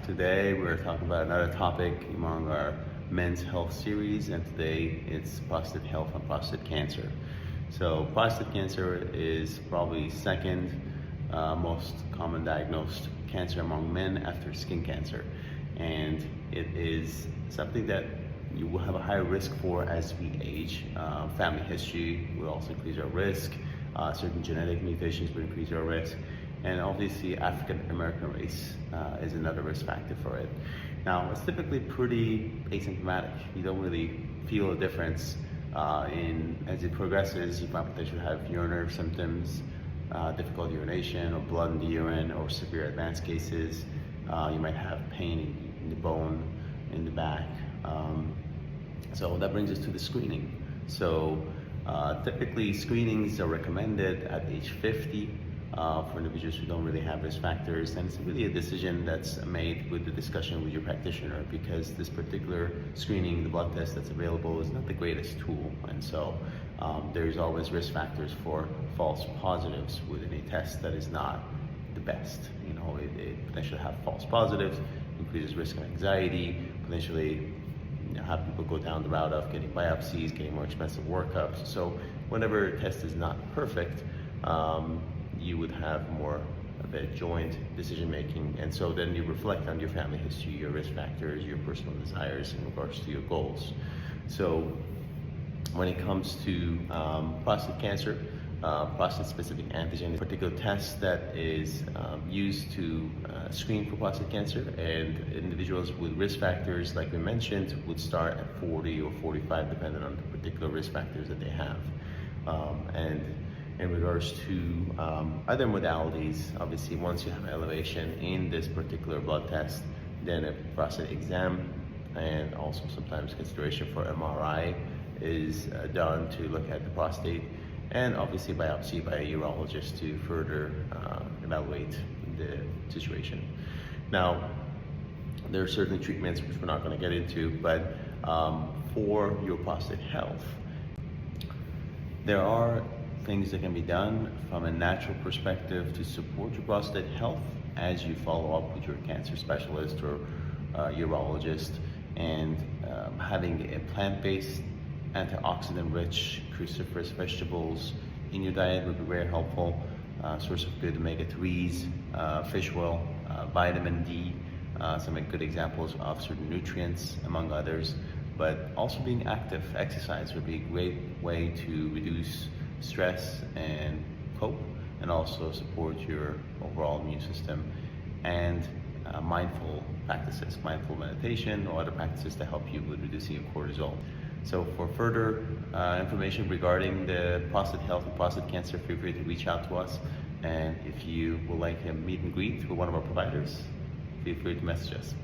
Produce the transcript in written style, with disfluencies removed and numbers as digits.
Today we're talking about another topic among our men's health series, and today it's prostate health and prostate cancer. So prostate cancer is probably second most common diagnosed cancer among men after skin cancer, and it is something that you will have a higher risk for as we age. Family history will also increase our risk. Certain genetic mutations will increase our risk. And obviously African American race is another risk factor for it. Now, it's typically pretty asymptomatic. You don't really feel a difference as it progresses. You might potentially have urinary symptoms, difficult urination or blood in the urine, or severe advanced cases. You might have pain in the bone, in the back. So that brings us to the screening. So typically screenings are recommended at age 50 for individuals who don't really have risk factors, and it's really a decision that's made with the discussion with your practitioner, because this particular screening, the blood test that's available, is not the greatest tool, and so there's always risk factors for false positives within a test that is not the best. You know, it potentially have false positives, increases risk of anxiety, potentially have people go down the route of getting biopsies, getting more expensive workups. So whenever a test is not perfect, you would have more of a joint decision making, and so then you reflect on your family history, your risk factors, your personal desires in regards to your goals. So when it comes to prostate cancer, prostate-specific antigen is a particular test that is used to screen for prostate cancer, and individuals with risk factors, like we mentioned, would start at 40 or 45, depending on the particular risk factors that they have. And in regards to other modalities, obviously once you have elevation in this particular blood test, then a prostate exam and also sometimes consideration for MRI is done to look at the prostate, and obviously biopsy by a urologist to further evaluate the situation. Now, there are certain treatments which we're not going to get into, but for your prostate health, there are things that can be done from a natural perspective to support your prostate health as you follow up with your cancer specialist or urologist. And having a plant-based, antioxidant-rich cruciferous vegetables in your diet would be very helpful. Source of good omega-3s, fish oil, vitamin D, some good examples of certain nutrients, among others. But also being active, exercise would be a great way to reduce stress and cope, and also support your overall immune system, and mindful practices, mindful meditation or other practices to help you with reducing your cortisol. So for further information regarding the prostate health and prostate cancer, feel free to reach out to us, and if you would like a meet and greet with one of our providers, feel free to message us.